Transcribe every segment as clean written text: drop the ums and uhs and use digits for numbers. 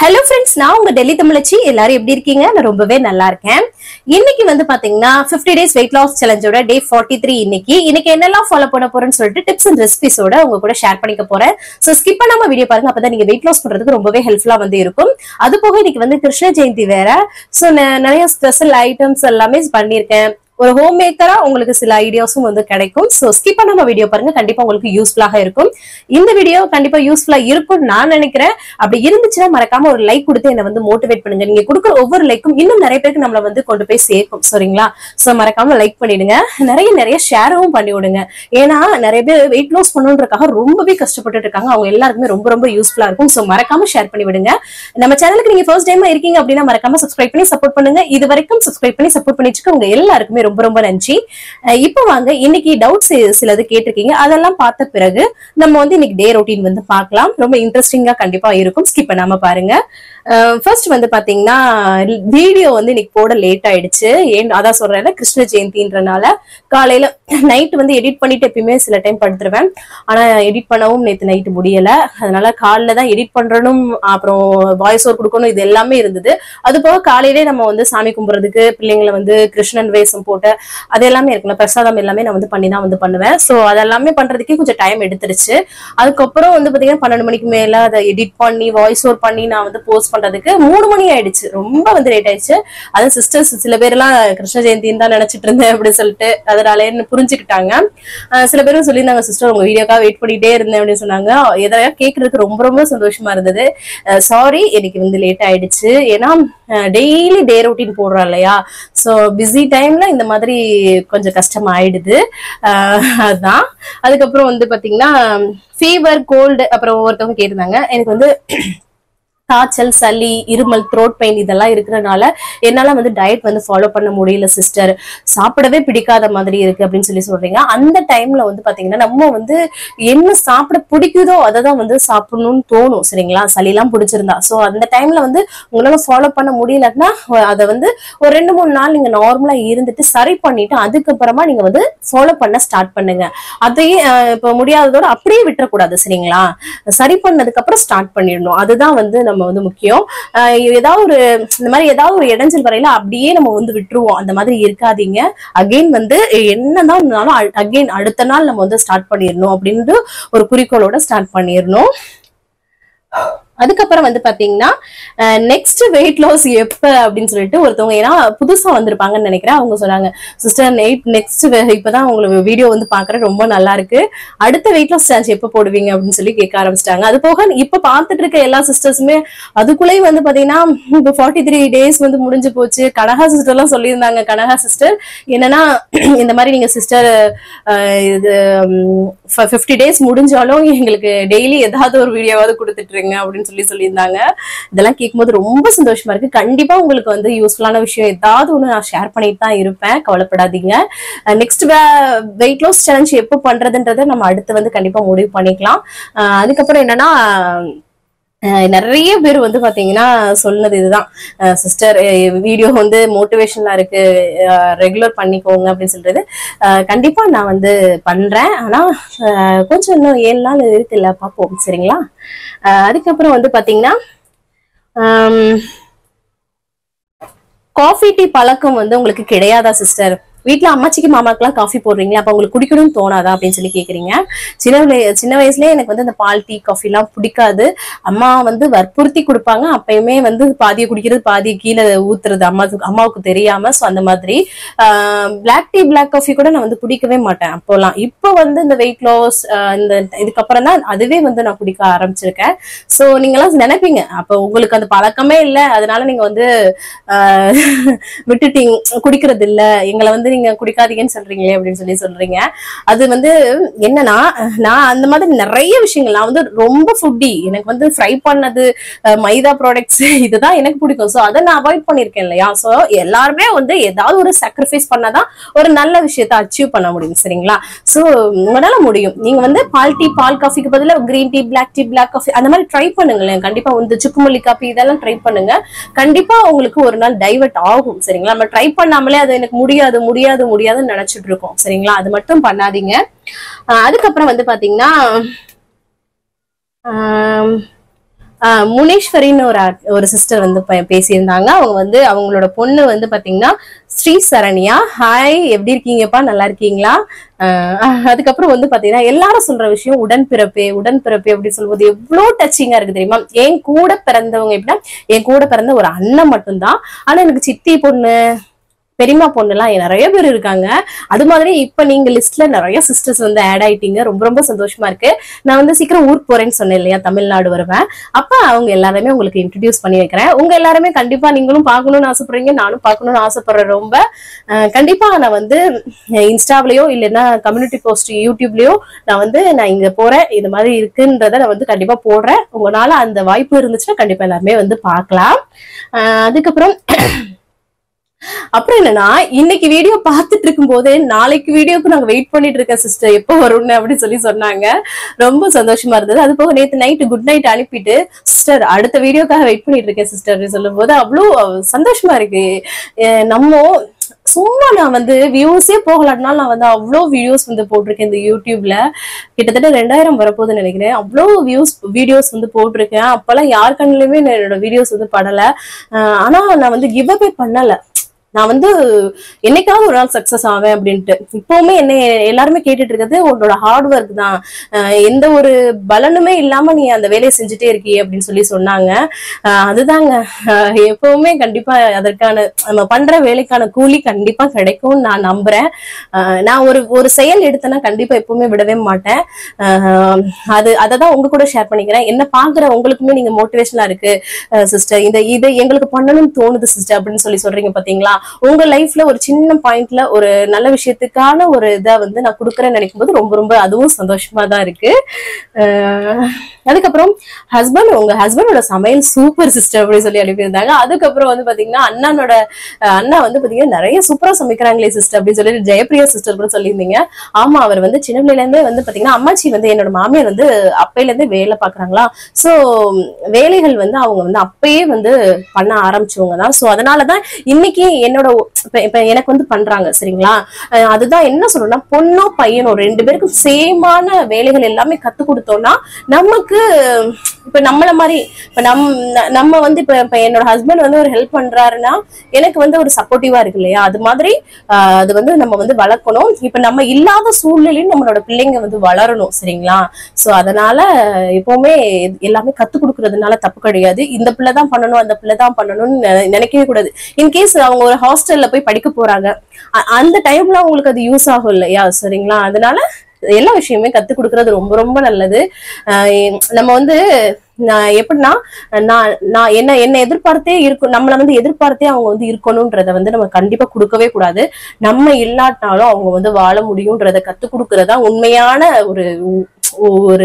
Hello friends, நான் உங்க டெல்லி தமிழச்சி. எல்லாரும் எப்படி இருக்கீங்க? நான் ரொம்பவே நல்லா இருக்கேன். இன்னைக்கு வந்து பாத்தீங்கன்னா 50 days weight loss challengeோட day 43 இன்னைக்கு என்னெல்லாம் ஃபாலோ பண்ண போறேன்னு சொல்லிட்டு டிப்ஸ் அண்ட் ரெசிபிஸோட உங்க கூட ஷேர் பண்ணிக்க போறேன். சோ ஸ்கிப் பண்ணாம வீடியோ பாருங்க, அப்பதான் நீங்க weight loss பண்றதுக்கு ரொம்பவே ஹெல்ப்ஃபுல்லா வந்து இருக்கும். அது போக இன்னைக்கு வந்து கிருஷ்ண ஜெயந்தி வேற. சோ நிறைய ஸ்பெஷல் ஐட்டம்ஸ் எல்லாமே பண்ணிருக்கேன். ஒரு ஹோம் மேக்கரா உங்களுக்கு சில ஐடியாஸும் வந்து கிடைக்கும். சோ ஸ்கிப் பண்ணாம வீடியோ பாருங்க, கண்டிப்பா உங்களுக்கு யூஸ்ஃபுல்லாக இருக்கும். இந்த வீடியோ கண்டிப்பா யூஸ்ஃபுல்லா இருக்கும்னு நான் நினைக்கிறேன். அப்படி இருந்துச்சுன்னா மறக்காம ஒரு லைக் கொடுத்து என்ன வந்து மோட்டிவேட் பண்ணுங்க. நீங்க கொடுக்குற ஒவ்வொரு லைக்கும் இன்னும் நிறைய பேருக்கு நம்மள வந்து கொண்டு போய் சேர்க்கும். சரிங்களா? சோ மறக்காம லைக் பண்ணிடுங்க. நிறைய ஷேரும் பண்ணி விடுங்க. ஏன்னா நிறைய பேர் வெயிட் லாஸ் பண்ணணுன்றதுக்காக ரொம்பவே கஷ்டப்பட்டு இருக்காங்க. அவங்க எல்லாருக்குமே ரொம்ப யூஸ்ஃபுல்லா இருக்கும். சோ மறக்காம ஷேர் பண்ணி விடுங்க. நம்ம சேனலுக்கு நீங்க ஃபர்ஸ்ட் டைமா இருக்கீங்க அப்படின்னா மறக்காம சப்ஸ்கிரைப் பண்ணி சப்போர்ட் பண்ணுங்க. இது வரைக்கும் சப்ஸ்கிரைப் பண்ணி சப்போர்ட் பண்ணிச்சுக்க உங்க எல்லாருக்குமே ரொம்ப நன்றி. இப்போ வாங்க, இன்னைக்கு டவுட்ஸ் சிலது கேட்டிருக்கீங்க. அதெல்லாம் பார்த்த பிறகு நம்ம வந்து இன்னைக்கு டே ரொட்டீன் வந்து பார்க்கலாம். ரொம்ப இன்ட்ரெஸ்டிங்கா கண்டிப்பா இருக்கும். ஸ்கிப் பண்ணாம பாருங்க. ஃபர்ஸ்ட் வந்து பாத்தீங்கன்னா வீடியோ வந்து இன்னைக்கு போட லேட் ஆயிடுச்சு. அதான் சொல்றேன், கிருஷ்ண ஜெயந்தின்றனால காலையில நைட் வந்து எடிட் பண்ணிட்டு எப்பயுமே சில டைம் படுத்துருவேன். ஆனா எடிட் பண்ணவும் நேற்று நைட்டு முடியல. அதனால காலைல தான் எடிட் பண்றணும், அப்புறம் வாய்ஸ் ஓவர் கொடுக்கணும், இது எல்லாமே இருந்தது. அது போக காலையிலே நம்ம வந்து சாமி கும்பிடுறதுக்கு பிள்ளைங்களை வந்து கிருஷ்ணன் வேஷம் போட்டு அது எல்லாமே இருக்குல்ல, பிரசாதம் எல்லாமே நான் வந்து பண்ணி தான் வந்து பண்ணுவேன். சோ அதெல்லாமே பண்றதுக்கே கொஞ்சம் டைம் எடுத்துருச்சு. அதுக்கப்புறம் வந்து பாத்தீங்கன்னா 12 மணிக்கு மேல அதை எடிட் பண்ணி வாய்ஸ் ஓவர் பண்ணி நான் வந்து போஸ்ட் பண்றதுக்கு 3 மணி ஆயிடுச்சு. ரொம்ப வந்து லேட் ஆயிடுச்சு. அது சிஸ்டர்ஸ் சில பேர் எல்லாம் கிருஷ்ண ஜெயந்தின்னு தான் நினைச்சிட்டு இருந்தேன் அப்படின்னு சொல்லிட்டு அதனால புரிஞ்சுக்கிட்டாங்க. சில பேரும் சொல்லியிருந்தாங்க, சிஸ்டர் உங்க வீடியோக்காக வெயிட் பண்ணிட்டே இருந்தேன் அப்படின்னு சொன்னாங்க. எதாவது கேட்கறதுக்கு ரொம்ப சந்தோஷமா இருந்தது. சாரி, எனக்கு வந்து லேட் ஆயிடுச்சு. ஏன்னா டெய்லி டே ரொட்டீன் போடுறோம் இல்லையா? சோ பிஸி டைம்ல இந்த மாதிரி கொஞ்சம் கஷ்டமா ஆயிடுது. அதுதான். அதுக்கப்புறம் வந்து பாத்தீங்கன்னா ஃபீவர், கோல்டு, அப்புறம் ஒருத்தவங்க கேட்டிருந்தாங்க, எனக்கு வந்து காய்ச்சல், சளி, இருமல், த்ரோட் பெயின் இதெல்லாம் இருக்கிறதுனால என்னால வந்து டயட் வந்து ஃபாலோ பண்ண முடியல சிஸ்டர், சாப்பிடவே பிடிக்காத மாதிரி இருக்கு அப்படின்னு சொல்றீங்க. அந்த டைம்ல வந்து பாத்தீங்கன்னா நம்ம வந்து என்ன சாப்பிட பிடிக்குதோ அதை தான் வந்து சாப்பிடணும்னு தோணும். சரிங்களா? சளி எல்லாம் பிடிச்சிருந்தா. சோ அந்த டைம்ல வந்து உங்களால ஃபாலோ பண்ண முடியலன்னா அதை வந்து ஒரு 2-3 நாள் நீங்க நார்மலா இருந்துட்டு சரி பண்ணிட்டு அதுக்கப்புறமா நீங்க வந்து ஃபாலோ பண்ண ஸ்டார்ட் பண்ணுங்க. அதையே இப்ப முடியாததோட அப்படியே விட்டுறக்கூடாது. சரிங்களா? சரி பண்ணதுக்கு அப்புறம் ஸ்டார்ட் பண்ணிடணும். அதுதான் வந்து நம்ம வந்து முக்கியம். ஏதாவது ஒரு இந்த மாதிரி ஏதாவது ஒரு இடைஞ்சல் வரையில அப்படியே நம்ம வந்து விட்டுருவோம். அந்த மாதிரி இருக்காதீங்க. அகைன் வந்து என்னதான் இருந்தாலும் அகைன் அடுத்த நாள் நம்ம வந்து ஸ்டார்ட் பண்ணிடணும் அப்படின்ட்டு ஒரு குறிக்கோளோட ஸ்டார்ட் பண்ணிடணும். அதுக்கப்புறம் வந்து பாத்தீங்கன்னா நெக்ஸ்ட் வெயிட் லாஸ் எப்ப அப்படின்னு சொல்லிட்டு ஒருத்தவங்க, ஏன்னா புதுசா வந்திருப்பாங்கன்னு நினைக்கிறேன், அவங்க சொன்னாங்க, சிஸ்டர் நெக்ஸ்ட் இப்பதான் உங்களுக்கு வீடியோ வந்து பாக்குறேன், ரொம்ப நல்லா இருக்கு, அடுத்த வெயிட் லாஸ் சேலஞ்ச் எப்ப போடுவீங்க அப்படின்னு சொல்லி கேட்க ஆரம்பிச்சிட்டாங்க. அது போக இப்ப பாத்துட்டு இருக்க எல்லா சிஸ்டர்ஸுமே அதுக்குள்ளேயும் வந்து பாத்தீங்கன்னா இப்ப 43 days வந்து முடிஞ்சு போச்சு. கனகா சிஸ்டர் எல்லாம் சொல்லியிருந்தாங்க. கனகா சிஸ்டர் என்னன்னா, இந்த மாதிரி நீங்க சிஸ்டர் இது 50 days முடிஞ்சாலும் எங்களுக்கு டெய்லி ஏதாவது ஒரு வீடியோவாவது கொடுத்துட்டு இருங்க அப்படின்னு சொல்லியிருந்தாங்க. இதெல்லாம் கேட்கும்போது ரொம்ப சந்தோஷமா இருக்கு. கண்டிப்பா உங்களுக்கு வந்து யூஸ்ஃபுல்லான விஷயம் ஏதாவது ஒண்ணு நான் ஷேர் பண்ணிட்டு தான் இருப்பேன், கவலைப்படாதீங்க. நெக்ஸ்ட் வெயிட் லாஸ் சேலஞ்ச் எப்போ பண்றதுன்றதை நம்ம அடுத்து வந்து கண்டிப்பா முடிவு பண்ணிக்கலாம். அதுக்கப்புறம் என்னன்னா, நிறைய பேர் வந்து பாத்தீங்கன்னா சொன்னது இதுதான், சிஸ்டர் வீடியோ வந்து மோட்டிவேஷனலா இருக்கு, ரெகுலர் பண்ணிக்கோங்க அப்படின்னு சொல்றது. கண்டிப்பா நான் வந்து பண்றேன். ஆனா கொஞ்சம் இன்னும் 7 நாள் இருக்குல்ல, பார்ப்போம். சரிங்களா? அதுக்கப்புறம் வந்து பாத்தீங்கன்னா காஃபி டீ பழக்கம் வந்து உங்களுக்கு கிடையாதா சிஸ்டர்? வீட்டுல அம்மாச்சிக்கு மாமாக்கெல்லாம் காஃபி போடுறீங்களா, அப்ப உங்களுக்கு குடிக்கணும்னு தோணாதா அப்படின்னு சொல்லி கேக்குறீங்க. சின்ன வயசுலயே எனக்கு வந்து இந்த பால், டீ, காஃபி எல்லாம் பிடிக்காது. அம்மா வந்து வற்புறுத்தி கொடுப்பாங்க. அப்பயுமே வந்து பாதியை குடிக்கிறது, பாதியை கீழே ஊத்துறது அம்மாவுக்கு தெரியாம. சோ அந்த மாதிரி பிளாக் டீ, பிளாக் காஃபி கூட நான் வந்து குடிக்கவே மாட்டேன் அப்போலாம். இப்போ வந்து இந்த வெயிட் லாஸ் இந்த இதுக்கப்புறம் தான் அதுவே வந்து நான் குடிக்க ஆரம்பிச்சிருக்கேன். சோ நீங்க எல்லாம் நினைப்பீங்க, அப்ப உங்களுக்கு அந்த பழக்கமே இல்லை, அதனால நீங்க வந்து விட்டுட்டீங்க, குடிக்கிறது இல்ல, எங்களை வந்து நீங்க குடிக்காதீங்கன்னு சொல்றீங்களே அப்படின்னு சொல்றீங்க. அது வந்து என்னன்னா, நான் அந்த மாதிரி நிறைய விஷயங்கள், நான் வந்து ரொம்ப ஃபுட்டி, எனக்கு வந்து ஃப்ரை பண்ணது, மைதா ப்ராடக்ட்ஸ் இதுதான் எனக்கு பிடிக்கும். சோ அதை நான் அவாய்ட் பண்ணிருக்கேன் இல்லையா? சோ எல்லாருமே வந்து ஏதாவது ஒரு சாக்ரிஃபைஸ் பண்ணாதான் ஒரு நல்ல விஷயத்தை அச்சீவ் பண்ண முடியும். சரிங்களா? சோ உங்களால முடியும். நீங்க வந்து பால் டீ, பால் காஃபிக்கு பதிலாக green tea, black tea, black coffee அந்த மாதிரி ட்ரை பண்ணுங்களேன். கண்டிப்பா வந்து சுக்குமல்லி காஃபி இதெல்லாம் ட்ரை பண்ணுங்க. கண்டிப்பா உங்களுக்கு ஒரு நாள் டைவர்ட் ஆகும். சரிங்களா? நம்ம ட்ரை பண்ணாமலே அது எனக்கு முடியாதுன்னு நினைச்சிட்டு இருக்கோம். சரிங்களா? அது மட்டும் பண்ணாதீங்க. அதுக்கப்புறம் வந்து பாத்தீங்கன்னா முனீஸ்வரின்னு ஒரு சிஸ்டர் வந்து பேசியிருந்தாங்க. அவங்க வந்து அவங்களோட பொண்ணு வந்து பாத்தீங்கன்னா ஸ்ரீ சரண்யா. ஹாய், எப்படி இருக்கீங்கப்பா, நல்லா இருக்கீங்களா? அதுக்கப்புறம் வந்து பாத்தீங்கன்னா எல்லாரும் சொல்ற விஷயம் உடன்பிறப்பே அப்படின்னு சொல்லும்போது எவ்வளவு டச்சிங்கா இருக்கு தெரியுமா? என் கூட பிறந்தவங்க எப்படின்னா, என் கூட பிறந்த ஒரு அண்ணன் மட்டும்தான். ஆனா எனக்கு சித்தி பொண்ணு, பெரியமா பொண்ணு எல்லாம் நிறைய பேர் இருக்காங்க. அது மாதிரி இப்ப நீங்க லிஸ்ட்ல நிறைய சிஸ்டர்ஸ் வந்து ஆட் ஆயிட்டீங்க. ரொம்ப ரொம்ப சந்தோஷமா இருக்கு. நான் வந்து சீக்கிரம் ஊருக்கு போறேன்னு சொன்னேன் இல்லையா, தமிழ்நாடு வருவேன். அப்ப அவங்க எல்லாருமே உங்களுக்கு இன்ட்ரடியூஸ் பண்ணி வைக்கிறேன். உங்க எல்லாருமே கண்டிப்பா நீங்களும் பார்க்கணும்னு ஆசைப்படுறீங்க, நானும் பார்க்கணும்னு ஆசைப்படுறேன் ரொம்ப. கண்டிப்பா நான் வந்து இன்ஸ்டாவிலயோ இல்லைன்னா கம்யூனிட்டி போஸ்ட் யூடியூப்லயோ நான் இங்க போறேன், இது மாதிரி இருக்குன்றத நான் வந்து கண்டிப்பா போடுறேன். உங்களால அந்த வாய்ப்பு இருந்துச்சுன்னா கண்டிப்பா எல்லாருமே வந்து பார்க்கலாம். அதுக்கப்புறம் என்னன்னா, இன்னைக்கு வீடியோ பார்த்துட்டு இருக்கும் போது நாளைக்கு வீடியோக்கு நாங்க வெயிட் பண்ணிட்டு இருக்கேன் சிஸ்டர், எப்போ வரும்னு அப்படின்னு சொல்லி சொன்னாங்க. ரொம்ப சந்தோஷமா இருந்தது. அது போக நேத்து நைட்டு குட் நைட் அனுப்பிட்டு சிஸ்டர் அடுத்த வீடியோக்காக வெயிட் பண்ணிட்டு இருக்கேன் சிஸ்டர் அப்படின்னு சொல்லும் போது அவ்வளோ சந்தோஷமா இருக்கு. நம்ம சும்மா நான் வந்து வியூஸே போகலாட்னாலும் நான் வந்து அவ்வளோ வீடியோஸ் வந்து போட்டிருக்கேன் இந்த யூடியூப்ல. கிட்டத்தட்ட 2000 வரப்போகுதுன்னு நினைக்கிறேன். அவ்வளோ வீடியோஸ் வந்து போட்டிருக்கேன். அப்பெல்லாம் யார் கண்ணுலயுமே என்னோட வீடியோஸ் வந்து படல. ஆனா நான் வந்து கிவ் அவே பண்ணல. நான் வந்து என்னைக்காவது ஒரு நாள் சக்சஸ் ஆவேன் அப்படின்ட்டு. இப்பவுமே என்ன எல்லாருமே கேட்டுட்டு இருக்கிறது உன்னோட ஹார்ட் ஒர்க் தான், எந்த ஒரு பலனுமே இல்லாம நீ அந்த வேலையை செஞ்சுட்டே இருக்கீ அப்படின்னு சொல்லி சொன்னாங்க. அதுதாங்க, எப்பவுமே கண்டிப்பா அதற்கான நம்ம பண்ற வேலைக்கான கூலி கண்டிப்பா கிடைக்கும்னு நான் நம்புறேன். நான் ஒரு செயல் எடுத்தேன்னா கண்டிப்பா எப்பவுமே விடவே மாட்டேன். அததான் உங்க கூட ஷேர் பண்ணிக்கிறேன். என்ன பாக்குற உங்களுக்குமே நீங்க மோட்டிவேஷனா இருக்கு சிஸ்டர், இதை எங்களுக்கு பண்ணணும்னு தோணுது சிஸ்டர் அப்படின்னு சொல்லி சொல்றீங்க பாத்தீங்களா? உங்க லைஃப்ல ஒரு சின்ன பாயிண்ட்ல ஒரு நல்ல விஷயத்துக்கான ஒரு இதை வந்து நான் கொடுக்குறேன்னு நினைக்கும் போது ரொம்ப ரொம்ப அதுவும் சந்தோஷமா தான் இருக்கு. அதுக்கப்புறம் உங்க ஹஸ்பண்டோட சமையல் சூப்பர் சிஸ்டர் அப்படின்னு சொல்லி அனுப்பியிருந்தாங்க. அதுக்கப்புறம் வந்து பாத்தீங்கன்னா அண்ணா வந்து பாத்தீங்கன்னா நிறைய சூப்பரா சமைக்கிறாங்களே சிஸ்டர் அப்படின்னு சொல்லி ஜெயப்பிரியா சிஸ்டர் கூட சொல்லியிருந்தீங்க. ஆமா, அவர் வந்து சின்ன பிள்ளைல இருந்தே வந்து பாத்தீங்கன்னா அம்மாச்சி வந்து என்னோட மாமியார் வந்து அப்பையில இருந்தே வேலை பாக்குறாங்களா. சோ வேலைகள் வந்து அவங்க வந்து அப்பயே வந்து பண்ண ஆரம்பிச்சவங்க தான். சோ அதனாலதான் இன்னைக்கு என்னோட இப்ப எனக்கு வந்து பண்றாங்க சரிங்களா. அதுதான் என்ன சொல்றேன்னா, பொண்ணோ பையனோ 2 பேருக்கும் சேமான வேலைகள் எல்லாமே கத்து கொடுத்தோம்னா நமக்கு இப்ப நம்மள மாதிரி இப்ப நம்ம வந்து இப்ப என்னோட ஹஸ்பண்ட் வந்து ஒரு ஹெல்ப் பண்றாருன்னா எனக்கு வந்து ஒரு சப்போர்ட்டிவா இருக்கு இல்லையா. அது மாதிரி அது வந்து நம்ம வந்து வளர்க்கணும். இப்ப நம்ம இல்லாத சூழ்நிலையும் நம்மளோட பிள்ளைங்க வந்து வளரணும் சரிங்களா. சோ அதனால எப்பவுமே எல்லாமே கத்து கொடுக்கறதுனால தப்பு கிடையாது. இந்த பிள்ளைதான் பண்ணணும் அந்த பிள்ளைதான் பண்ணணும்னு நினைக்கவே கூடாது. இன்கேஸ் அவங்க ஒரு ஹாஸ்டல்ல போய் படிக்க போறாங்க, அந்த டைம்ல உங்களுக்கு அது யூஸ் ஆகும் இல்லையா சரிங்களா. அதனால எல்லா விஷயமே கத்து கொடுக்கறது ரொம்ப ரொம்ப நல்லது. நம்ம வந்து எப்படின்னா நான் என்ன எதிர்பார்த்தே இருக்கும், நம்மள வந்து எதிர்பார்த்தே அவங்க வந்து இருக்கணும்ன்றத வந்து நம்ம கண்டிப்பா கொடுக்கவே கூடாது. நம்ம இல்லாட்டாலும் அவங்க வந்து வாழ முடியும்ன்றத கத்து கொடுக்கறதா உண்மையான ஒரு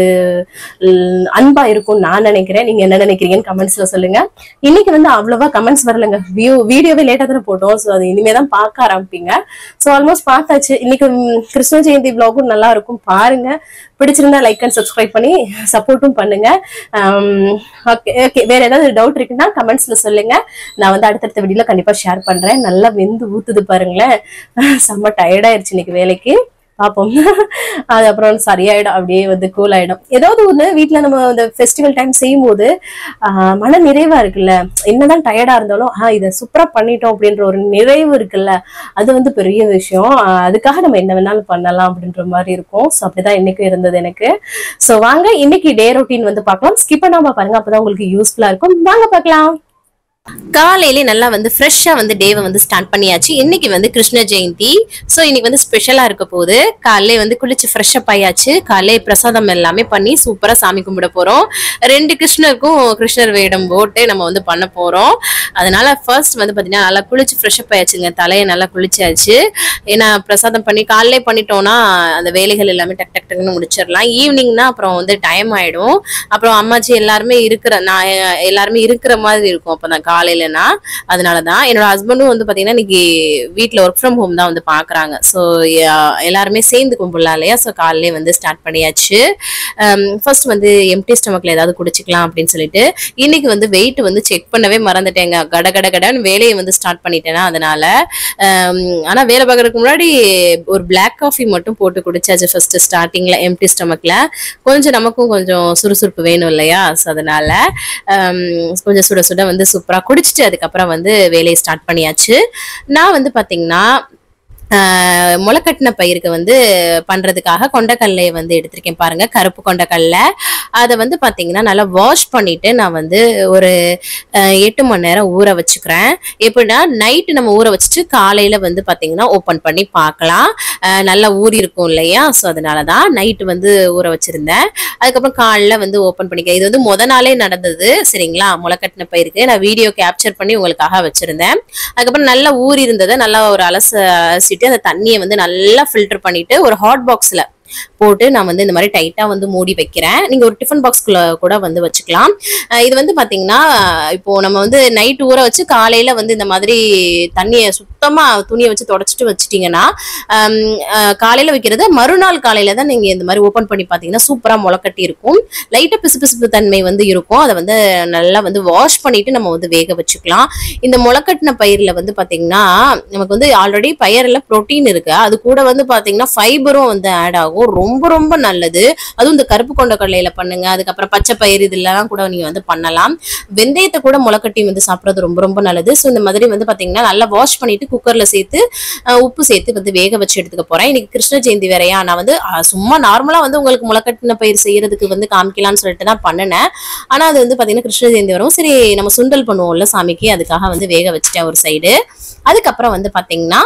அன்பா இருக்கும் நான் நினைக்கிறேன். நீங்க என்ன நினைக்கிறீங்கன்னு கமெண்ட்ஸ்ல சொல்லுங்க. இன்னைக்கு வந்து அவ்வளவா கமெண்ட்ஸ் வரலங்க, வீடியோவே லேட்டா தானே போட்டோம். சோ அது இனிமேதான் பார்க்க ஆரம்பிப்பீங்க. சோ ஆல்மோஸ்ட் பார்த்தாச்சு. இன்னைக்கு கிருஷ்ண ஜெயந்தி vlog நல்லா இருக்கும் பாருங்க. பிடிச்சிருந்தா லைக் அண்ட் சப்ஸ்கிரைப் பண்ணி சப்போர்ட்டும் பண்ணுங்க. வேற ஏதாவது டவுட் இருக்குன்னா கமெண்ட்ஸ்ல சொல்லுங்க. நான் வந்து அடுத்தடுத்த வீடியோல கண்டிப்பா ஷேர் பண்றேன். நல்லா வெந்து ஊத்துது பாருங்களேன். செம்ம டயர்ட் ஆயிடுச்சு இன்னைக்கு வேலைக்கு. பாப்போம், அது அப்புறம் சரியாயிடும், அப்படியே வந்து கூல் ஆயிடும். ஏதாவது ஒண்ணு வீட்டுல நம்ம இந்த ஃபெஸ்டிவல் டைம் செய்யும் போது மன நிறைவா இருக்குல்ல. என்னதான் டயர்டா இருந்தாலும் இதை சூப்பரா பண்ணிட்டோம் அப்படின்ற ஒரு நிறைவு இருக்குல்ல, அது வந்து பெரிய விஷயம். அதுக்காக நம்ம என்ன வேணாலும் பண்ணலாம் அப்படின்ற மாதிரி இருக்கும். ஸோ அப்படிதான் இன்னைக்கும் இருந்தது எனக்கு. ஸோ வாங்க இன்னைக்கு டே ரொட்டீன் வந்து பார்க்கலாம். ஸ்கிப் பண்ணாம பாருங்க, அப்பதான் உங்களுக்கு யூஸ்ஃபுல்லா இருக்கும். வாங்க பார்க்கலாம். காலையிலே நல்லா வந்து ஃப்ரெஷ்ஷா வந்து டேவை வந்து ஸ்டார்ட் பண்ணியாச்சு. இன்னைக்கு வந்து கிருஷ்ண ஜெயந்தி. ஸோ இன்னைக்கு வந்து ஸ்பெஷலா இருக்க போகுது. காலையிலே வந்து குளிச்சு ஃப்ரெஷ்அப் ஆயாச்சு. காலையிலே பிரசாதம் எல்லாமே பண்ணி சூப்பரா சாமி கும்பிட போறோம். 2 கிருஷ்ணர் வேடம் போட்டு நம்ம வந்து பண்ண போறோம். அதனால ஃபர்ஸ்ட் வந்து பாத்தீங்கன்னா நல்லா குளிச்சு ஃப்ரெஷ்அப் ஆயாச்சுங்க. தலையை நல்லா குளிச்சாச்சு. ஏன்னா பிரசாதம் பண்ணி காலையிலே பண்ணிட்டோம்னா அந்த வேலைகள் எல்லாமே டக் டக் டக்குன்னு முடிச்சிடலாம். ஈவினிங்னா அப்புறம் வந்து டைம் ஆயிடும். அப்புறம் அம்மாச்சி எல்லாருமே இருக்கிற மாதிரி இருக்கும். அப்பதான் காலையிலனா. அதனாலதான் என்னோட ஹஸ்பண்டும் வந்து பாத்தீங்கன்னா இன்னைக்கு வீட்டுல ஒர்க் ஃப்ரம் ஹோம் தான் வந்து பாக்குறாங்க. ஸோ எல்லாருமே சேர்ந்து கும்பிடலாம் இல்லையா. ஸோ காலையிலே வந்து ஸ்டார்ட் பண்ணியாச்சு. ஃபர்ஸ்ட் வந்து எம்டி ஸ்டமக்ல ஏதாவது குடிச்சிக்கலாம் அப்படின்னு சொல்லிட்டு இன்னைக்கு வந்து வெயிட் வந்து செக் பண்ணவே மறந்துட்டேங்க. கட கட கடன்னு வேலையை வந்து ஸ்டார்ட் பண்ணிட்டேன்னா அதனால. ஆனா வேலை பார்க்கறதுக்கு முன்னாடி ஒரு பிளாக் காஃபி மட்டும் போட்டு குடிச்சாச்சு ஃபர்ஸ்ட் ஸ்டார்டிங்ல எம்டி ஸ்டமக்ல. கொஞ்சம் நமக்கும் கொஞ்சம் சுறுசுறுப்பு வேணும் இல்லையா. ஸோ அதனால கொஞ்சம் சுட சுட வந்து சூப்பரா குடிச்சிட்டு அதுக்கப்புறம் வந்து வேலையை ஸ்டார்ட் பண்ணியாச்சு. நான் வந்து பாத்தீங்கன்னா முளைக்கட்டின பயிருக்கு வந்து பண்றதுக்காக கொண்டக்கல்லையை வந்து எடுத்திருக்கேன் பாருங்க. கருப்பு கொண்டக்கல்லை. அதை வந்து பாத்தீங்கன்னா நல்லா வாஷ் பண்ணிட்டு நான் வந்து ஒரு 8 மணி நேரம் ஊற வச்சுக்கிறேன். எப்படின்னா நைட்டு நம்ம ஊற வச்சுட்டு காலையில வந்து பாத்தீங்கன்னா ஓப்பன் பண்ணி பார்க்கலாம். நல்லா ஊறி இருக்கும் இல்லையா. ஸோ அதனாலதான் நைட்டு வந்து ஊற வச்சிருந்தேன். அதுக்கப்புறம் காலைல வந்து ஓப்பன் பண்ணிக்க. இது வந்து நாளே நடந்தது சரிங்களா. முளைக்கட்டின பயிருக்கு நான் வீடியோ கேப்சர் பண்ணி உங்களுக்காக வச்சிருந்தேன். அதுக்கப்புறம் நல்லா ஊறி இருந்ததை நல்லா ஒரு அலசிட்டு அந்த தண்ணியை வந்து நல்லா ஃபில்டர் பண்ணிட்டு ஒரு ஹாட் பாக்ஸ்ல போட்டு நான் வந்து இந்த மாதிரி டைட்டா வந்து மூடி வைக்கிறேன். நீங்க ஒரு டிஃபன் பாக்ஸ்குள்ள கூட வந்து வச்சுக்கலாம். இது வந்து பாத்தீங்கன்னா இப்போ நம்ம வந்து நைட் ஊற வச்சு காலையில வந்து இந்த மாதிரி தண்ணியை சுத்தமா துணியை வச்சு தொடச்சிட்டு வச்சுட்டீங்கன்னா காலையில வைக்கிறது மறுநாள் காலையில தான் நீங்க இந்த மாதிரி ஓபன் பண்ணி பாத்தீங்கன்னா சூப்பரா முளைக்கட்டி இருக்கும். லைட்டா பிசுபிசுப்பு தன்மை வந்து இருக்கும். அதை வந்து நல்லா வந்து வாஷ் பண்ணிட்டு நம்ம வந்து வேக வச்சுக்கலாம். இந்த முளைக்கட்டின பயிர்ல வந்து பாத்தீங்கன்னா நமக்கு வந்து ஆல்ரெடி பயிர்ல புரோட்டீன் இருக்கு. அது கூட வந்து பாத்தீங்கன்னா ஃபைபரும் வந்து ஆட் ஆகும். ரொம்ப ரொம்ப நல்லது. அதுவும் இந்த கருப்பு கொண்டக்கடலையில பண்ணுங்க. அதுக்கப்புறம் பச்சை பயிர் இதெல்லாம் கூட நீங்க வந்து பண்ணலாம். வெந்தயத்தை கூட முளைக்கட்டி வந்து சாப்பிடுறது ரொம்ப ரொம்ப நல்லது. ஸோ இந்த மாதிரி வந்து பாத்தீங்கன்னா நல்லா வாஷ் பண்ணிட்டு குக்கர்ல சேர்த்து உப்பு சேர்த்து வந்து வேக வச்சு எடுத்துக்க போறேன். இன்னைக்கு கிருஷ்ண ஜெயந்தி வேறையா. நான் வந்து சும்மா நார்மலா வந்து உங்களுக்கு முளைக்கட்டின பயிர் செய்யறதுக்கு வந்து காமிக்கலாம்னு சொல்லிட்டு தான் பண்ணினேன். ஆனா அது வந்து பாத்தீங்கன்னா கிருஷ்ண ஜெயந்தி வரும். சரி நம்ம சுண்டல் பண்ணுவோம்ல சாமிக்கு, அதுக்காக வந்து வேக வச்சுட்டேன் ஒரு சைடு. அதுக்கப்புறம் வந்து பாத்தீங்கன்னா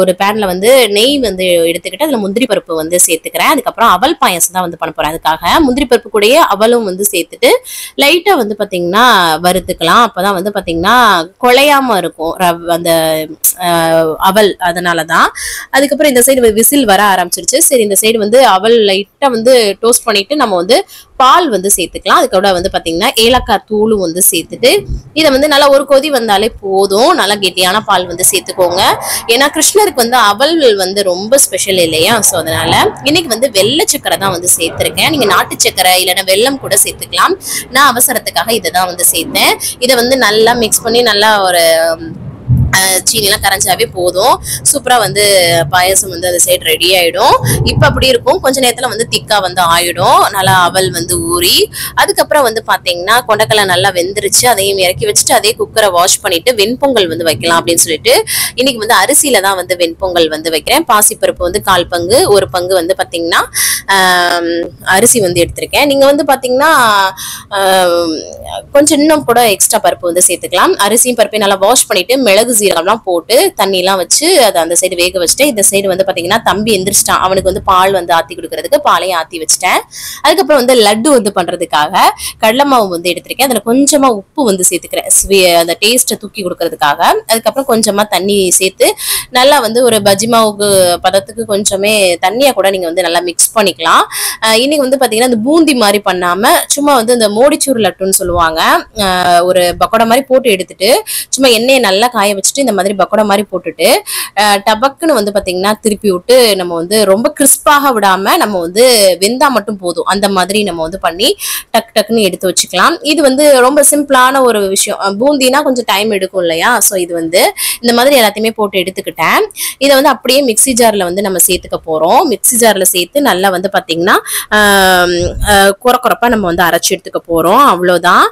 ஒரு பேன்ல வந்து நெய் வந்து எடுத்துக்கிட்டு அதுல முந்திரி பருப்பு வந்து சேர்த்துக்கிறேன். அதுக்கப்புறம் அவல் பாயசம் தான் வந்து பண்ண போறேன். அதுக்காக முந்திரி பருப்பு கூடயே அவலும் வந்து சேர்த்துட்டு லைட்டா வந்து பாத்தீங்கன்னா வறுத்துக்கலாம். அப்பதான் வந்து பாத்தீங்கன்னா குழையாம இருக்கும் அந்த அவல். அதனாலதான். அதுக்கப்புறம் இந்த சைடு விசில் வர ஆரம்பிச்சிருச்சு. சரி இந்த சைடு வந்து அவல் லைட்டா வந்து டோஸ்ட் பண்ணிட்டு நம்ம வந்து பால் வந்து சேர்த்துக்கலாம். அதுக்கூட வந்து பாத்தீங்கன்னா ஏலக்காய் தூளும் வந்து சேர்த்துட்டு இதை வந்து நல்லா ஒரு கொதி வந்தாலே போதும். நல்லா கெட்டியான பால் வந்து சேர்த்துக்கோங்க. ஏன்னா கிருஷ்ணருக்கு வந்து அவல் வந்து ரொம்ப ஸ்பெஷல் இல்லையா. ஸோ அதனால இன்னைக்கு வந்து வெள்ளை சக்கரை தான் வந்து சேர்த்திருக்கேன். நீங்க நாட்டு சக்கரை இல்லைன்னா வெல்லம் கூட சேர்த்துக்கலாம். நான் அவசரத்துக்காக இதை தான் வந்து சேர்த்தேன். இதை வந்து நல்லா மிக்ஸ் பண்ணி நல்லா ஒரு சீனி எல்லாம் கரைஞ்சாவே போதும். சூப்பரா வந்து பாயசம் வந்து அந்த சைடு ரெடி ஆயிடும். இப்ப அப்படி இருக்கும். கொஞ்ச நேரத்துல வந்து திக்கா வந்து ஆயிடும். நல்லா அவல் வந்து ஊறி அதுக்கப்புறம் வந்து பாத்தீங்கன்னா கொண்டக்கடலை நல்லா வெந்துருச்சு. அதையும் இறக்கி வச்சுட்டு அதே குக்கரை வாஷ் பண்ணிட்டு வெண்பொங்கல் வந்து வைக்கலாம் அப்படின்னு சொல்லிட்டு இன்னைக்கு வந்து அரிசியில தான் வந்து வெண்பொங்கல் வந்து வைக்கிறேன். பாசிப்பருப்பு வந்து 1/4 பங்கு, 1 பங்கு வந்து பாத்தீங்கன்னா அரிசி வந்து எடுத்திருக்கேன். நீங்க வந்து பாத்தீங்கன்னா கொஞ்சம் இன்னும் கூட எக்ஸ்ட்ரா பருப்பு வந்து சேர்த்துக்கலாம். அரிசியும் பருப்பையும் நல்லா வாஷ் பண்ணிட்டு மிளகு சீரகம்லாம் போட்டு தண்ணி எல்லாம் வச்சு அதை அந்த சைடு வேக வச்சுட்டு இந்த சைடு வந்து பாத்தீங்கன்னா தம்பி எந்திரிச்சிட்டான். அவனுக்கு வந்து பால் வந்து ஆத்தி கொடுக்கறதுக்கு பாலையும் ஆத்தி வச்சுட்டேன். அதுக்கப்புறம் வந்து லட்டு வந்து பண்றதுக்காக கடலை மாவு வந்து எடுத்திருக்கேன். அதுல கொஞ்சமா உப்பு வந்து சேர்த்துக்கிறேன் அந்த டேஸ்ட்டை தூக்கி கொடுக்கறதுக்காக. அதுக்கப்புறம் கொஞ்சமா தண்ணி சேர்த்து நல்லா வந்து ஒரு பஜ்ஜி மாவுக்கு பதத்துக்கு கொஞ்சமே தண்ணியா கூட நீங்க வந்து நல்லா மிக்ஸ் பண்ணிக்கலாம். இன்னைக்கு வந்து பாத்தீங்கன்னா இந்த பூந்தி மாதிரி பண்ணாம சும்மா வந்து இந்த மோடிச்சூர் லட்டுன்னு சொல்லுவாங்க. ஒரு பக்கோடா மாதிரி போட்டு எடுத்துட்டு சும்மா எண்ணெயை நல்லா காய வச்சுட்டு இந்த மாதிரி பக்கோடா மாதிரி போட்டுட்டு டபக்குன்னு வந்து பாத்தீங்கன்னா திருப்பி விட்டு நம்ம வந்து ரொம்ப கிறிஸ்பாக விடாம நம்ம வந்து வெந்தா மட்டும் போதும். அந்த மாதிரி நம்ம வந்து பண்ணி டக் டக்குன்னு எடுத்து வச்சுக்கலாம். இது வந்து ரொம்ப சிம்பிளான ஒரு விஷயம். பூந்தினா கொஞ்சம் டைம் எடுக்கும் இல்லையா. ஸோ இது வந்து இந்த மாதிரி எல்லாத்தையுமே போட்டு எடுத்துக்கிட்டேன். இதை வந்து அப்படியே மிக்சி ஜார்ல வந்து நம்ம சேர்த்துக்க போறோம். மிக்சி ஜார்ல சேர்த்து நல்லா வந்து பாத்தீங்கன்னா குறப்பா நம்ம வந்து அரைச்சு எடுத்துக்க போறோம். அவ்வளவுதான்.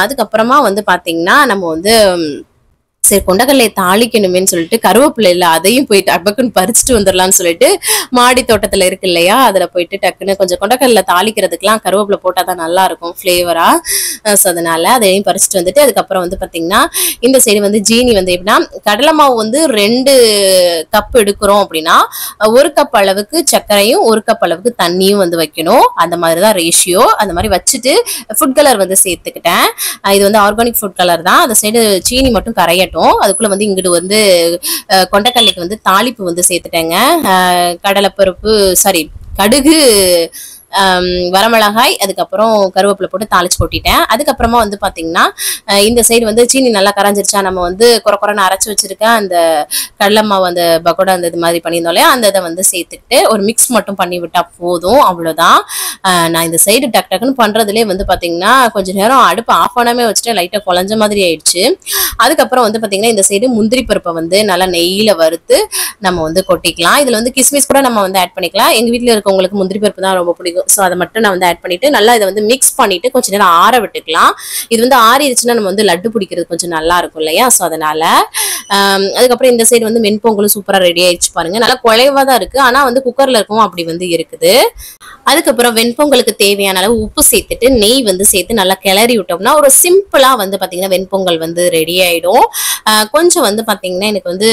அதுக்கப்புறமா வந்து பாத்தீங்கன்னா நம்ம வந்து சரி கொண்டக்கடலையை தாளிக்கணுமேன்னு சொல்லிட்டு கருவேப்பிலை இல்லை அதையும் போயிட்டு டக்குன்னு பறிச்சுட்டு வந்துடலாம்னு சொல்லிட்டு மாடி தோட்டத்துல இருக்கு இல்லையா அதுல போயிட்டு டக்குன்னு கொஞ்சம் கொண்டக்கடலை தாளிக்கிறதுக்கெல்லாம் கருவேப்பிலை போட்டாதான் நல்லா இருக்கும் ஃபிளேவரா. ஸோ அதனால அதையும் பறிச்சுட்டு வந்துட்டு அதுக்கப்புறம் வந்து பாத்தீங்கன்னா இந்த சைடு வந்து ஜீனி வந்து எப்படின்னா கடலை மாவு வந்து 2 கப் எடுக்கிறோம் அப்படின்னா 1 கப் அளவுக்கு சர்க்கரையும் 1 கப் அளவுக்கு தண்ணியும் வந்து வைக்கணும். அந்த மாதிரிதான் ரேஷியோ. அந்த மாதிரி வச்சுட்டு ஃபுட் கலர் வந்து சேர்த்துக்கிட்டேன். இது வந்து ஆர்கானிக் ஃபுட் கலர் தான். அந்த சைடு சீனி மட்டும் கரையட்டும். அதுக்குள்ள வந்து இங்கிட்டு வந்து கொண்டக்கடலைக்கு வந்து தாளிப்பு வந்து சேர்த்துட்டேங்க. கடலைப்பருப்பு கடுகு வரமிளகாய் அதுக்கப்புறம் கருவேப்பிலை போட்டு தாளிச்சு கொட்டிட்டேன். அதுக்கப்புறமா வந்து பாத்தீங்கன்னா இந்த சைடு வந்து சீனி நல்லா கரைஞ்சிருச்சா, நம்ம வந்து குறைன்னு அரைச்சு வச்சிருக்கேன் அந்த கடலை மாவு, அந்த பக்கோடா அந்த இது மாதிரி பண்ணியிருந்தோம் இல்லையா, அந்த இதை வந்து சேர்த்துக்கிட்டு ஒரு மிக்ஸ் மட்டும் பண்ணி விட்டா போதும், அவ்வளவுதான். நான் இந்த சைடு டக் டக்குன்னு பண்றதுலேயே வந்து பாத்தீங்கன்னா கொஞ்ச நேரம் அடுப்பு ஆஃப் பண்ணாமே வச்சுட்டு லைட்டா குழஞ்ச மாதிரி ஆயிடுச்சு. அதுக்கப்புறம் வந்து பாத்தீங்கன்னா இந்த சைடு முந்திரி பருப்பை வந்து நல்லா நெய்யில வறுத்து நம்ம வந்து கொட்டிக்கலாம். இதுல வந்து கிஸ்மிஸ் கூட நம்ம வந்து ஆட் பண்ணிக்கலாம். எங்க வீட்டுல இருக்கவங்களுக்கு முந்திரி பருப்பு தான் ரொம்ப பிடிக்கும். ஸோ அதை மட்டும் நான் வந்து ஆட் பண்ணிட்டு நல்லா இதை வந்து மிக்ஸ் பண்ணிட்டு கொஞ்ச நேரம் ஆற விட்டுக்கலாம். இது வந்து ஆறிடுச்சுன்னா நம்ம வந்து லட்டு பிடிக்கிறது கொஞ்சம் நல்லா இருக்கும் இல்லையா, ஸோ அதனால அதுக்கப்புறம் இந்த சைடு வந்து மென்பொங்கலும் சூப்பரா ரெடி ஆயிடுச்சு பாருங்க. நல்லா குழைவா தான் இருக்கு, ஆனா வந்து குக்கர்ல இருக்கும் அப்படி வந்து இருக்குது. அதுக்கப்புறம் வெண்பொங்கலுக்கு தேவையான அளவு உப்பு சேர்த்துட்டு நெய் வந்து சேர்த்து நல்லா கிளறி விட்டோம்னா ஒரு சிம்பிளா வந்து பாத்தீங்கன்னா வெண்பொங்கல் வந்து ரெடி ஆயிடும். கொஞ்சம் வந்து பாத்தீங்கன்னா எனக்கு வந்து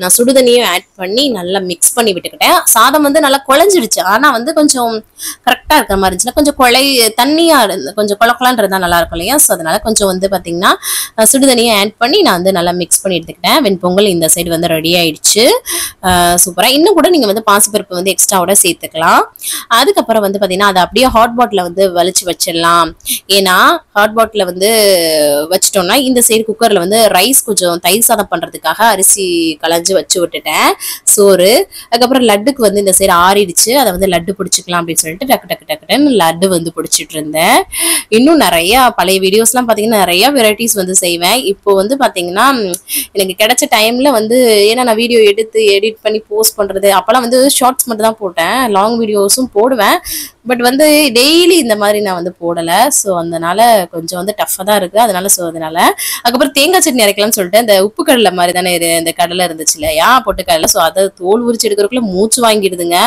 நான் சுடுதண்ணியும் ஆட் பண்ணி நல்லா மிக்ஸ் பண்ணி விட்டுக்கிட்டேன். சாதம் வந்து நல்லா குழஞ்சிடுச்சு, ஆனா வந்து கொஞ்சம் கரெக்டா இருக்கிற மாதிரி இருந்துச்சுன்னா கொஞ்சம் தண்ணியா இருந்து கொஞ்சம் குழக்கலான் இருந்தா நல்லா இருக்கும் இல்லையா, ஸோ அதனால கொஞ்சம் வந்து பாத்தீங்கன்னா சுடுதண்ணியை ஆட் பண்ணி நான் வந்து நல்லா மிக்ஸ் பண்ணி எடுத்துக்கிட்டேன். வெண்பொங்கல் இந்த சைடு வந்து ரெடி ஆயிடுச்சு சூப்பரா. இன்னும் கூட நீங்க வந்து பாசிப்பருப்பு வந்து எக்ஸ்ட்ராவோட சேர்த்துக்கலாம். அதுக்கப்புறம் வந்து பாத்தீங்கன்னா அதை அப்படியே ஹாட் பாட்டில வந்து வலிச்சு வச்சிடலாம். ஏன்னா ஹாட் பாட்டில வந்து வச்சிட்டோம்னா இந்த சைடு குக்கர்ல வந்து ரைஸ் கொஞ்சம் தயிர் சாதம் பண்றதுக்காக அரிசி களைஞ்சு வச்சு விட்டுட்டேன் சோறு. அதுக்கப்புறம் லட்டுக்கு வந்து இந்த சைடு ஆறிடுச்சு, அதை வந்து லட்டு பிடிச்சிக்கலாம் அப்படின்னு சொல்லிட்டு டக்கு டக்கு டக்குன்னு லட்டு வந்து பிடிச்சிட்டு இருந்தேன். இன்னும் நிறைய பழைய வீடியோஸ் எல்லாம் பாத்தீங்கன்னா நிறைய வெரைட்டிஸ் வந்து செய்வேன். இப்போ வந்து பாத்தீங்கன்னா எனக்கு கிடைச்ச டைம்ல வந்து ஏன்னா நான் வீடியோ எடுத்து எடிட் பண்ணி போஸ்ட் பண்றது அப்பெல்லாம் வந்து ஷார்ட்ஸ் மட்டும் தான் போட்டேன், லாங் வீடியோஸும் போடுவேன், பட் வந்து டெய்லி இந்த மாதிரி நான் வந்து போடல. ஸோ அதனால கொஞ்சம் வந்து டஃபா தான் இருக்கு. அதனால அதுக்கப்புறம் தேங்காய் சட்னி அரைக்கலாம்னு சொல்லிட்டு அந்த உப்பு கடலை மாதிரி தானே இந்த கடலை இருந்துச்சு இல்லையா, பொட்டுக்கடலை, ஸோ அதை தோல் உரிச்சு எடுக்கிறதுக்குள்ள மூச்சு வாங்கிடுதுங்க.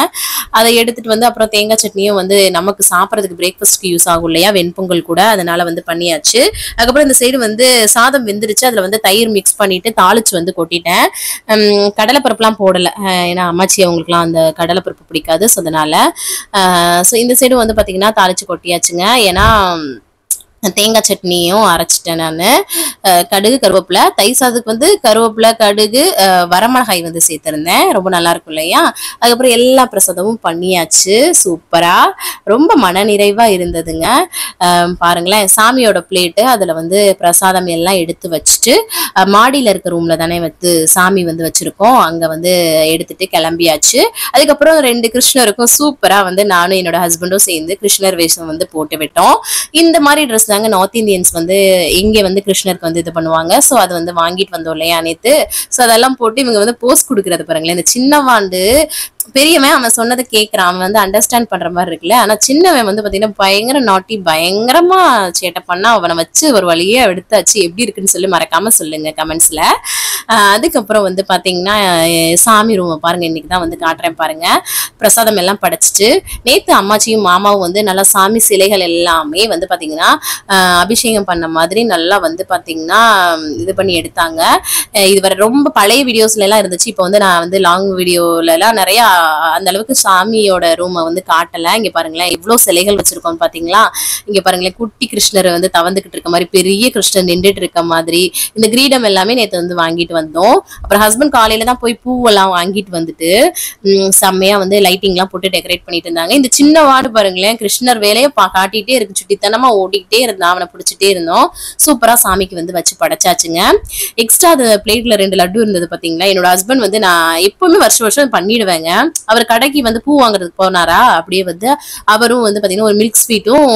அதை எடுத்துட்டு வந்து அப்புறம் தேங்காய் சட்னியும் வந்து நமக்கு சாப்பிட்றதுக்கு பிரேக்ஃபாஸ்ட்க்கு யூஸ் ஆகும் இல்லையா வெண்பொங்கல் கூட, அதனால வந்து பண்ணியாச்சு. அதுக்கப்புறம் இந்த சைடு வந்து சாதம் வெந்துருச்சு, அதுல வந்து தயிர் மிக்ஸ் பண்ணிட்டு தாளிச்சு வந்து கொட்டிட்டேன். கடலைப்பருப்புலாம் போடல, ஏன்னா அம்மாச்சி அவங்களுக்குலாம் அந்த கடலைப்பருப்பு பிடிக்காது, ஸோ அதனால ஸோ இந்த சைடு வந்து பாத்தீங்கன்னா தாளிச்சு கொட்டியாச்சுங்க. ஏன்னா தேங்காய் சட்னியும் அரைச்சிட்டேன் நான். கடுகு கருவேப்பிலை, தயிர் சாதத்துக்கு வந்து கருவேப்பிலை கடுகு வரமிளகாய் வந்து சேர்த்திருந்தேன், ரொம்ப நல்லா இருக்கும் இல்லையா. அதுக்கப்புறம் எல்லா பிரசாதமும் பண்ணியாச்சு சூப்பரா, ரொம்ப மனநிறைவா இருந்ததுங்க. பாருங்களேன் சாமியோட பிளேட்டு, அதுல வந்து பிரசாதம் எல்லாம் எடுத்து வச்சுட்டு மாடியில இருக்க ரூம்ல தானே வந்து சாமி வந்து வச்சிருக்கோம், அங்க வந்து எடுத்துட்டு கிளம்பியாச்சு. அதுக்கப்புறம் 2 கிருஷ்ணருக்கும் சூப்பரா வந்து நானும் என்னோட ஹஸ்பண்டும் சேர்ந்து கிருஷ்ணர் வேஷம் வந்து போட்டு விட்டோம். இந்த மாதிரி ட்ரெஸ் தாங்க நார்த் இந்தியன்ஸ் வந்து இங்க வந்து கிருஷ்ணருக்கு வந்து இது பண்ணுவாங்க. சோ அது வந்து வாங்கிட்டு வந்தோம் இல்லையா நேத்து, சோ அதெல்லாம் போட்டு இவங்க வந்து போஸ்ட் கொடுக்கறது பாருங்களேன். இந்த சின்னவாண்டு பெரியவன் அவன் சொன்னதை கேட்கறான், அவன் வந்து அண்டர்ஸ்டாண்ட் பண்ற மாதிரி இருக்குல்ல. ஆனா சின்னவன் வந்து பாத்தீங்கன்னா பயங்கர நாட்டி, பயங்கரமா சேட்டை பண்ணா அவனை வச்சு ஒரு வழியே எடுத்தாச்சு. எப்படி இருக்குன்னு சொல்லி மறக்காம சொல்லுங்க கமெண்ட்ஸ்ல. அதுக்கப்புறம் வந்து பாத்தீங்கன்னா சாமி ரூம் பாருங்க, இன்னைக்குதான் வந்து காட்டுறேன் பாருங்க. பிரசாதம் எல்லாம் படைச்சிட்டு நேத்து அம்மாச்சியும் மாமாவும் வந்து நல்லா சாமி சிலைகள் எல்லாமே வந்து பாத்தீங்கன்னா அபிஷேகம் பண்ண மாதிரி நல்லா வந்து பாத்தீங்கன்னா இது பண்ணி எடுத்தாங்க. இது வர ரொம்ப பழைய வீடியோஸ்ல எல்லாம் இருந்துச்சு, இப்போ வந்து நான் வந்து லாங் வீடியோல எல்லாம் நிறைய அந்த அளவுக்கு சாமியோட ரூமை வந்து காட்டல. இங்க பாருங்களேன் எவ்வளவு சிலைகள் வச்சிருக்கோம் பாத்தீங்களா. இங்க பாருங்களேன் குட்டி கிருஷ்ணர் வந்து தவந்துகிட்டு இருக்க மாதிரி, பெரிய கிருஷ்ணர் நின்றுட்டு இருக்க மாதிரி. இந்த கிரீடம் எல்லாமே நேற்று வந்து வாங்கிட்டு வந்தோம். அப்புறம் ஹஸ்பண்ட் காலையில தான் போய் பூவெல்லாம் வாங்கிட்டு வந்துட்டு செம்மையா வந்து லைட்டிங் எல்லாம் போட்டு டெக்கரேட் பண்ணிட்டு இருந்தாங்க. இந்த சின்ன வார்டு பாருங்களேன் கிருஷ்ணர் வேலையை காட்டிட்டே இருக்கு, சுட்டித்தனமா ஓடிக்கிட்டே இருந்தான், அவனை பிடிச்சிட்டே இருந்தோம். சூப்பரா சாமிக்கு வந்து வச்சு படைச்சாச்சுங்க. எக்ஸ்ட்ரா அது பிளேட்ல 2 லட்டு இருந்தது பாத்தீங்களா. என்னோட ஹஸ்பண்ட் வந்து நான் எப்பவுமே வருஷம் பண்ணிடுவேங்க. அவர் கடைக்கு வந்து பூ வாங்குறதுக்கு போனாரா, அப்படியே வந்து அவரும் வந்து பாத்தீங்கன்னா ஒரு மில்க் ஸ்வீட்டும்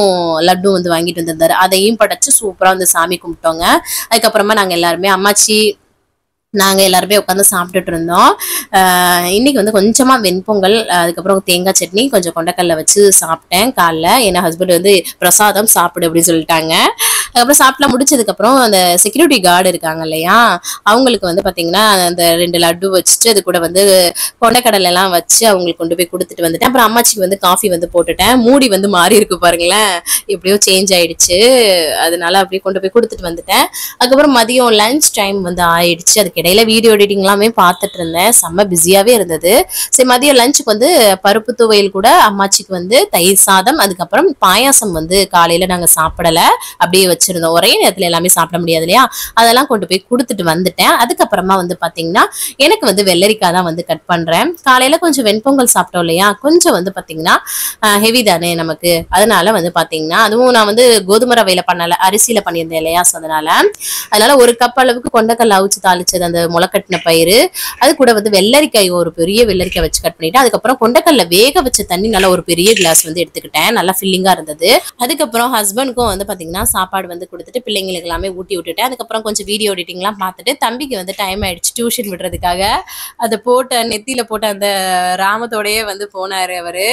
லட்டும் வந்து வாங்கிட்டு வந்திருந்தாரு. அதையும் படைச்சு சூப்பரா வந்து சாமி கும்பிட்டோங்க. அதுக்கப்புறமா நாங்க எல்லாருமே அம்மாச்சி நாங்க எல்லாருமே உட்காந்து சாப்பிட்டுட்டு இருந்தோம். இன்னைக்கு வந்து கொஞ்சமா வெண்பொங்கல், அதுக்கப்புறம் தேங்காய் சட்னி, கொஞ்சம் கொண்டக்கல்ல வச்சு சாப்பிட்டேன் காலைல. என் ஹஸ்பண்ட் வந்து பிரசாதம் சாப்பிடு அப்படின்னு சொல்லிட்டாங்க. அதுக்கப்புறம் சாப்பிடலாம் முடிச்சதுக்கு அப்புறம் அந்த செக்யூரிட்டி கார்டு இருக்காங்க இல்லையா, அவங்களுக்கு வந்து பாத்தீங்கன்னா அந்த 2 லட்டு வச்சுட்டு அது கூட வந்து கொண்டைக்கடலை எல்லாம் வச்சு அவங்களுக்கு கொண்டு போய் கொடுத்துட்டு வந்துட்டேன். அப்புறம் அம்மாச்சிக்கு வந்து காஃபி வந்து போட்டுட்டேன். மூடி வந்து மாறி இருக்கு பாருங்களேன், எப்படியோ சேஞ்ச் ஆயிடுச்சு, அதனால அப்படியே கொண்டு போய் கொடுத்துட்டு வந்துட்டேன். அதுக்கப்புறம் மதியம் லஞ்ச் டைம் வந்து ஆயிடுச்சு. அதுக்கு இடையில வீடியோ எடிட்டிங் எல்லாமே பார்த்துட்டு இருந்தேன், செம்ம பிஸியாவே இருந்தது. சரி மதியம் லஞ்சுக்கு வந்து பருப்பு துவையல் கூட அம்மாச்சிக்கு வந்து தயிர் சாதம், அதுக்கப்புறம் பாயாசம் வந்து காலையில நாங்க சாப்பிடல அப்படியே வச்சு வச்சிருந்தோம். ஒரே நேரத்துல எல்லாமே சாப்பிட முடியாது இல்லையா, அதெல்லாம் கொண்டு போய் கொடுத்துட்டு வந்துட்டேன். அதுக்கப்புறமா வந்து பாத்தீங்கன்னா எனக்கு வந்து வெள்ளரிக்காய் தான் வந்து கட் பண்றேன். காலையில கொஞ்சம் வெண்பொங்கல் சாப்பிட்டோம் இல்லையா, கொஞ்சம் வந்து பாத்தீங்கன்னா ஹெவி தானே நமக்கு, அதனால வந்து பாத்தீங்கன்னா அதுவும் நான் வந்து கோதுமை ரவையில பண்ணல, அரிசியில பண்ணியிருந்தேன் இல்லையா, அதனால ஒரு கப் அளவுக்கு கொண்டக்கடலை அவிச்சு தாளிச்சது, அந்த முளைக்கட்டின பயிறு, அது கூட வந்து வெள்ளரிக்காய், ஒரு பெரிய வெள்ளரிக்காய் வச்சு கட் பண்ணிட்டு, அதுக்கப்புறம் கொண்டக்கடலை வேக வச்ச தண்ணி நல்லா ஒரு பெரிய கிளாஸ் வந்து எடுத்துக்கிட்டேன். நல்லா ஃபில்லிங்கா இருந்தது. அதுக்கப்புறம் ஹஸ்பண்டுக்கும் வந்து பாத்தீங்கன்னா சாப்பாடு வந்து கொடுத்துட்டு பிள்ளைங்களுக்கு எல்லாமே ஊட்டி விட்டுட்டேன். அதுக்கப்புறம் கொஞ்சம் வீடியோ எடிட்டிங்லாம் பார்த்துட்டு தம்பிக்கு வந்து டைம் ஆயிடுச்சு டியூஷன் விடுறதுக்காக. அதை போட்ட நெத்தியில போட்ட அந்த ராமத்தோடயே வந்து போனாரு அவரு.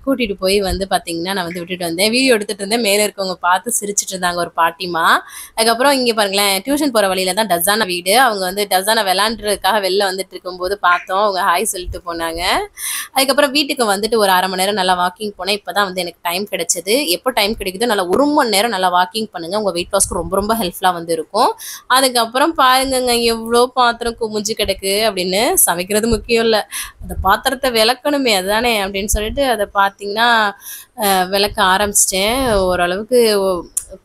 கூட்டிட்டு போய் வந்து பாத்தீங்கன்னா நான் வந்து விட்டுட்டு வந்தேன். வீடியோ எடுத்துட்டு இருந்தேன். மேல இருக்கவங்க பார்த்து சிரிச்சிட்டு இருந்தாங்க, ஒரு பாட்டிமா. அதுக்கப்புறம் இங்க பாருங்களேன், டியூஷன் போற வழியில தான் டசானா வீடு. அவங்க வந்து டசானா விளையாண்டுறதுக்காக வெளில வந்துட்டு இருக்கும்போது பார்த்தோம். அவங்க ஹாய் சொல்லிட்டு போனாங்க. அதுக்கப்புறம் வீட்டுக்கு வந்துட்டு ஒரு 1/2 மணி நேரம் நல்லா வாக்கிங் போனேன். இப்பதான் வந்து எனக்கு டைம் கிடைச்சது. எப்போ டைம் கிடைக்குதோ நல்லா 1 மணி நேரம் நல்லா வாக்கிங் பண்ணுங்க, உங்க வெயிட் லாஸ்க்கு ரொம்ப ரொம்ப ஹெல்ப்ஃபுல்லா வந்து இருக்கும். அதுக்கப்புறம் பாருங்கங்க, எவ்வளோ பாத்திரம் குமிஞ்சு கிடக்கு அப்படின்னு. சமைக்கிறது முக்கியம் இல்லை, அந்த பாத்திரத்தை விளக்கணுமே அதுதானே அப்படின்னு சொல்லிட்டு அதை பார்த்தீங்கன்னா விளக்க ஆரம்பிச்சிட்டேன். ஓரளவுக்கு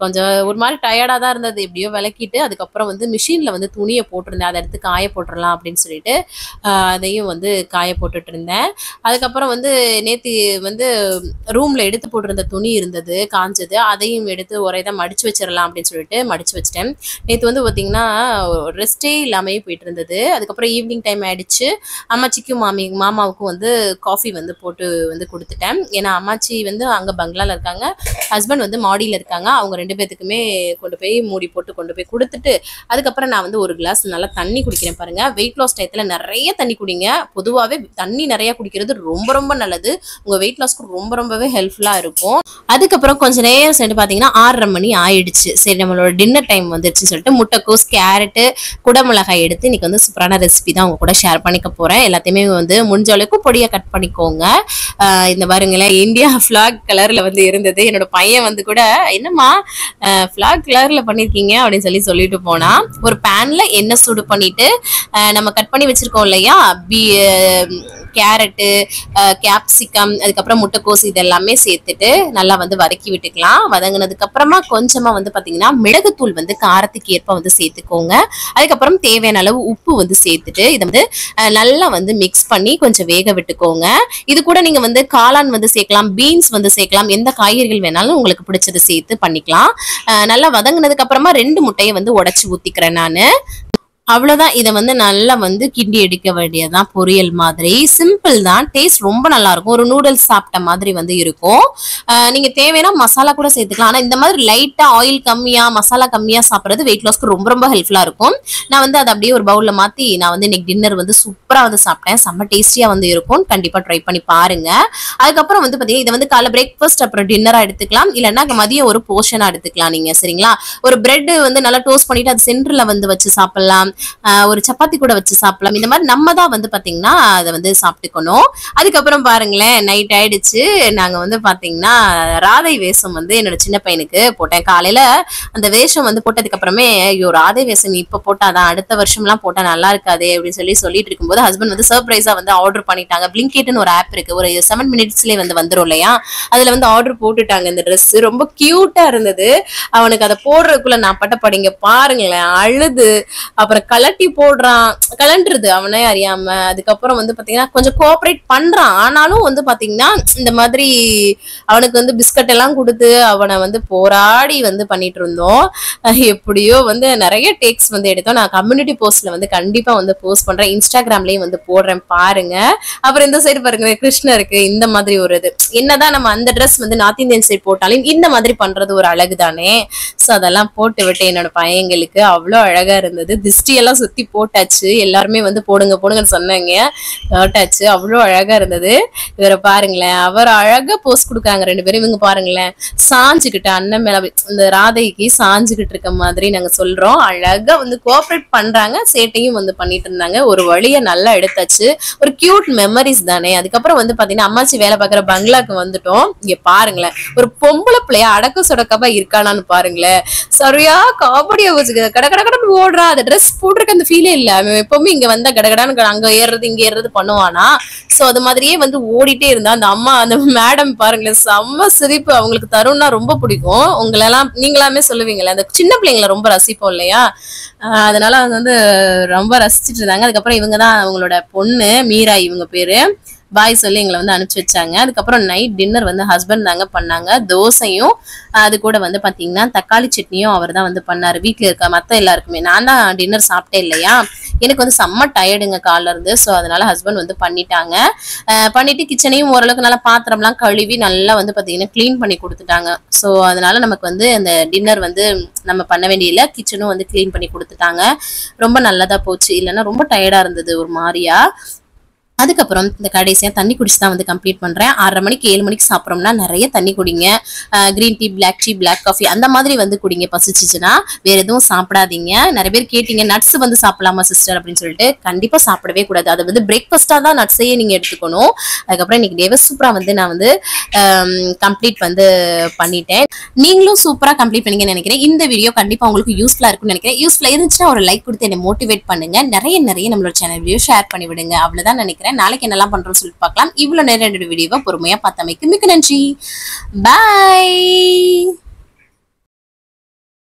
கொஞ்சம் ஒரு மாதிரி டயர்டாக தான் இருந்தது. எப்படியோ விளக்கிட்டு அதுக்கப்புறம் வந்து மிஷினில் வந்து துணியை போட்டிருந்தேன், அதை எடுத்து காய போட்டுடலாம் அப்படின்னு சொல்லிட்டு அதையும் வந்து காய போட்டுட்டு இருந்தேன். அதுக்கப்புறம் வந்து நேற்று வந்து ரூமில் எடுத்து போட்டிருந்த துணி இருந்தது காஞ்சது, அதையும் எடுத்து ஒரே தான் மடித்து வச்சிடலாம் அப்படின்னு சொல்லிட்டு மடித்து வச்சிட்டேன். நேற்று வந்து பார்த்திங்கன்னா ரெஸ்ட்டே இல்லாமையே போயிட்டு இருந்தது. அதுக்கப்புறம் ஈவினிங் டைம் ஆகிடுச்சு. அம்மாச்சிக்கும் மாமாவுக்கும் வந்து காஃபி வந்து போட்டு வந்து கொடுத்துட்டேன். ஏன்னா அம்மாச்சி வந்து அங்கே பங்களாவில் இருக்காங்க, ஹஸ்பண்ட் வந்து மாடியில் இருக்காங்க. அவங்க 2 பேத்துக்குமே கொண்டு போய் மூடி போட்டு கொண்டு போய் கொடுத்துட்டு அதுக்கப்புறம் நான் வந்து ஒரு கிளாஸ் நல்லா தண்ணி குடிக்கிறேன். பாருங்க, வெயிட் லாஸ் டயத்தில் நிறைய தண்ணி குடிங்க. பொதுவாகவே தண்ணி நிறைய குடிக்கிறது ரொம்ப ரொம்ப நல்லது, உங்கள் வெயிட் லாஸ்க்கு ரொம்ப ரொம்பவே ஹெல்ப்ஃபுல்லாக இருக்கும். அதுக்கப்புறம் கொஞ்சம் நேரம் சேர்ந்து பார்த்தீங்கன்னா 6:30 மணி ஆயிடுச்சு. சரி, நம்மளோட டின்னர் டைம் வந்துருச்சுன்னு சொல்லிட்டு முட்டைக்கோஸ், கேரட்டு, குடமிளகாய் எடுத்து இன்னைக்கு வந்து சூப்பரான ரெசிபி தான் உங்க கூட ஷேர் பண்ணிக்க போறேன். எல்லாத்தையுமே வந்து முடிஞ்ச அளவுக்கு பொடியை கட் பண்ணிக்கோங்க. இந்த பாருங்களேன், இந்தியா ஃபிளாக் கலர்ல வந்து இருந்தது. என்னோட பையன் வந்து கூட என்னம்மா ஃபிளாக் கலர்ல பண்ணிருக்கீங்க அப்படின்னு சொல்லிட்டு போனா. ஒரு பேன்ல எண்ணெய் சூடு பண்ணிட்டு நம்ம கட் பண்ணி வச்சிருக்கோம் இல்லையா, கேரட்டு, கேப்சிகம், அதுக்கப்புறம் முட்டைக்கோஸ் இதெல்லாமே சேர்த்துட்டு நல்லா வந்து வதக்கி விட்டுக்கலாம். வதங்கினதுக்கு அப்புறமா கொஞ்சமா வந்து பாத்தீங்கன்னா மிளகுத்தூள் வந்து காரத்துக்கு ஏற்ப வந்து சேர்த்துக்கோங்க. அதுக்கப்புறம் தேவையான அளவு உப்பு வந்து சேர்த்துட்டு இதை வந்து நல்லா வந்து மிக்ஸ் பண்ணி கொஞ்சம் வேக விட்டுக்கோங்க. இது கூட நீங்க வந்து காளான் வந்து சேர்க்கலாம், பீன்ஸ் வந்து சேர்க்கலாம், எந்த காய்கறிகள் வேணாலும் உங்களுக்கு பிடிச்சதை சேர்த்து பண்ணிக்கலாம். நல்லா வதங்கினதுக்கு அப்புறமா 2 முட்டையை வந்து உடைச்சு ஊத்திக்கிறேன் நானு. அவ்வளவுதான். இதை வந்து நல்லா வந்து கிண்டி எடுக்க வேண்டியதுதான். பொரியல் மாதிரி சிம்பிள் தான், டேஸ்ட் ரொம்ப நல்லா இருக்கும். ஒரு நூடுல்ஸ் சாப்பிட்ட மாதிரி வந்து இருக்கும். நீங்க தேவையான மசாலா கூட சேர்த்துக்கலாம். ஆனா இந்த மாதிரி லைட்டா ஆயில் கம்மியா மசாலா கம்மியா சாப்பிட்றது வெயிட் லாஸ்க்கு ரொம்ப ரொம்ப ஹெல்ப்ஃபுல்லா இருக்கும். நான் வந்து அதை அப்படியே ஒரு பவுல்ல மாத்தி நான் வந்து இன்னைக்கு டின்னர் வந்து சூப்பரா வந்து சாப்பிட்டேன். செம்ம டேஸ்டியா வந்து இருக்கும். கண்டிப்பா ட்ரை பண்ணி பாருங்க. அதுக்கப்புறம் வந்து பாத்தீங்கன்னா இதை வந்து காலை பிரேக்ஃபாஸ்ட் அப்புறம் டின்னரா எடுத்துக்கலாம், இல்லைன்னா மதியம் ஒரு போர்ஷனா எடுத்துக்கலாம் நீங்க. சரிங்களா, ஒரு பிரெட் வந்து நல்லா டோஸ்ட் பண்ணிட்டு அது சென்டர்ல வந்து வச்சு சாப்பிடலாம், ஒரு சப்பாத்தி கூட வச்சு சாப்பிடலாம். இந்த மாதிரி நம்ம தான் வந்து பாத்தீங்கன்னா அதை வந்து சாப்பிட்டுக்கணும். அதுக்கப்புறம் பாருங்களேன், நைட் ஆயிடுச்சு. நாங்க வந்து பாத்தீங்கன்னா ராதை வேஷம் வந்து என்னோட சின்ன பையனுக்கு போட்டேன். காலையில அந்த வேஷம் வந்து போட்டதுக்கு அப்புறமே ஐயோ ராதை வேஷம் இப்ப போட்டாதான் அடுத்த வருஷம்லாம் போட்டா நல்லா இருக்காது அப்படின்னு சொல்லிட்டு இருக்கும்போது ஹஸ்பண்ட் வந்து சர்ப்ரைஸா வந்து ஆர்டர் பண்ணிட்டாங்க. பிளிங்கெட்னு ஒரு ஆப் இருக்கு, ஒரு 7 மினிட்ஸ்லயே வந்து வந்துரும் இல்லையா, அதுல வந்து ஆர்டர் போட்டுட்டாங்க. இந்த ட்ரெஸ் ரொம்ப கியூட்டா இருந்தது. அவனுக்கு அதை போடுறதுக்குள்ள நான் பட்டப்படிங்க பாருங்களேன், அழுது அப்புறம் கலட்டி போடுறான், கலண்டுருது அவனே அறியாம. அதுக்கப்புறம் வந்து பாத்தீங்கன்னா கொஞ்சம் கோஆபரேட் பண்றான். ஆனாலும் வந்து பாத்தீங்கன்னா இந்த மாதிரி அவனுக்கு வந்து பிஸ்கட் எல்லாம் கொடுத்து அவனை வந்து போராடி வந்து பண்ணிட்டு இருந்தோம். எப்படியோ வந்து நிறைய டேக்ஸ் வந்து எடுத்தோம். நான் கம்யூனிட்டி போஸ்ட்ல வந்து கண்டிப்பா வந்து போஸ்ட் பண்றேன், இன்ஸ்டாகிராம்லயும் வந்து போடுறேன் பாருங்க. அப்புறம் இந்த சைடு பாருங்க கிருஷ்ணருக்கு இந்த மாதிரி ஒரு இது. என்னதான் நம்ம அந்த ட்ரெஸ் வந்து நார்த் இந்தியன் சைடு போட்டாலும் இந்த மாதிரி பண்றது ஒரு அழகு தானே. சோ அதெல்லாம் போட்டு விட்டு என்னோட பையங்களுக்கு அவ்வளோ அழகா இருந்தது. திஷ்டி எல்லாம் சுத்தி போட்டாச்சு, எல்லாருமே வந்து போடுங்க போடுங்கன்னு சொன்னாங்க, போட்டாச்சு. அவ்வளோ அழகா இருந்தது. இவரை பாருங்களேன், அவர் அழகா போஸ்ட் கொடுக்காங்க 2 பேரும். இவங்க பாருங்களேன் சாஞ்சுக்கிட்டு அண்ணன் மேல இந்த ராதைக்கு சாஞ்சுக்கிட்டு இருக்க மாதிரி நாங்க சொல்றோம். அழகா வந்து கோஆபரேட் பண்றாங்க, சேட்டையும் வந்து பண்ணிட்டு இருந்தாங்க. ஒரு வழியை நல்லா எடுத்தாச்சு. ஒரு கியூட் மெமரிஸ் தானே. அதுக்கப்புறம் வந்து பாத்தீங்கன்னா அம்மாச்சி வேலை பார்க்குற பங்களாக்கு வந்துட்டோம். இங்க பாருங்களேன், ஒரு பொம்பளை பிள்ளையா அடக்க சொடக்கமா இருக்கானான்னு பாருங்களேன். சரியா காமெடியா வச்சுக்க கட கட கட ஓடுறா. அந்த ட்ரெஸ் போட்டிருக்க அந்த ஃபீலே இல்ல. அவன் எப்பவுமே இங்க வந்தா கடகடான்னு அங்க ஏறுறது இங்க ஏறுறது பண்ணுவானா. சோ அது மாதிரியே வந்து ஓடிட்டே இருந்தா. அந்த அம்மா அந்த மேடம் பாருங்களேன், செம்ம சிரிப்பு. அவங்களுக்கு தருண்னா ரொம்ப பிடிக்கும். உங்களெல்லாம் நீங்களாமே சொல்லுவீங்களே, அந்த சின்ன பிள்ளைங்களை ரொம்ப ரசிப்போம் இல்லையா, அதனால அவங்க வந்து ரொம்ப ரசிச்சுட்டு இருந்தாங்க. அதுக்கப்புறம் இவங்கதான் அவங்களோட பொண்ணு மீரா, இவங்க பேரு. பாய் சொல்லி எங்களை வந்து அனுப்பிச்சு வச்சாங்க. அதுக்கப்புறம் நைட் டின்னர் வந்து ஹஸ்பண்ட் தாங்க பண்ணாங்க. தோசையும் அது கூட வந்து பாத்தீங்கன்னா தக்காளி சட்னியும் அவர் தான் வந்து பண்ணாரு. வீட்டுல இருக்க மத்த எல்லாருக்குமே. நான் தான் டின்னர் சாப்பிட்டேன் இல்லையா, எனக்கு வந்து செம்ம டயர்டுங்க காலைல இருந்து. ஸோ அதனால ஹஸ்பண்ட் வந்து பண்ணிட்டாங்க. பண்ணிட்டு கிச்சனையும் ஓரளவுக்கு நல்லா பாத்திரம்லாம் கழுவி நல்லா வந்து பாத்தீங்கன்னா கிளீன் பண்ணி கொடுத்துட்டாங்க. ஸோ அதனால நமக்கு வந்து அந்த டின்னர் வந்து நம்ம பண்ண வேண்டிய இல்லை, கிச்சனும் வந்து கிளீன் பண்ணி கொடுத்துட்டாங்க. ரொம்ப நல்லதா போச்சு. இல்லைன்னா ரொம்ப டயர்டா இருந்தது ஒரு மாதிரியா. அதுக்கப்புறம் இந்த கடைசியா தண்ணி குடிச்சு தான் வந்து கம்ப்ளீட் பண்றேன். 6:30 மணிக்கு 7 மணிக்கு சாப்பிட்றோம்னா நிறைய தண்ணி குடிங்க. கிரீன் டீ, பிளாக் காஃபி அந்த மாதிரி வந்து குடிங்க. பசிச்சுச்சுன்னா வேற எதுவும் சாப்பிடாதீங்க. நிறைய பேர் கேட்டீங்க நட்ஸ் வந்து சாப்பிடலாமா சிஸ்டர் அப்படின்னு சொல்லிட்டு. கண்டிப்பா சாப்பிடவே கூடாது. அது வந்து பிரேக்ஃபாஸ்டா தான் நட்ஸையே நீங்க எடுத்துக்கணும். அதுக்கப்புறம் இன்னைக்கு டேவை சூப்பரா வந்து நான் வந்து கம்ப்ளீட் வந்து பண்ணிட்டேன். நீங்களும் சூப்பரா கம்ப்ளீட் பண்ணீங்கன்னு நினைக்கிறேன். இந்த வீடியோ கண்டிப்பா உங்களுக்கு யூஸ்ஃபுல்லா இருக்கும்னு நினைக்கிறேன். யூஸ்ஃபுல்லா இருந்துச்சுன்னா ஒரு லைக் கொடுத்து என்னை மோட்டிவேட் பண்ணுங்க. நிறைய நம்மளோட சேனல் வீடியோ ஷேர் பண்ணி விடுங்க. அவ்வளவுதான் நினைக்கிறேன். நாளைக்கு என்னெல்லாம் பண்றோம்னு சொல்லிட்டு பார்க்கலாம். இவ்வளவு நேரம் வீடியோவை பொறுமையா பார்த்தமைக்கு மிக்க நன்றி. பாய்.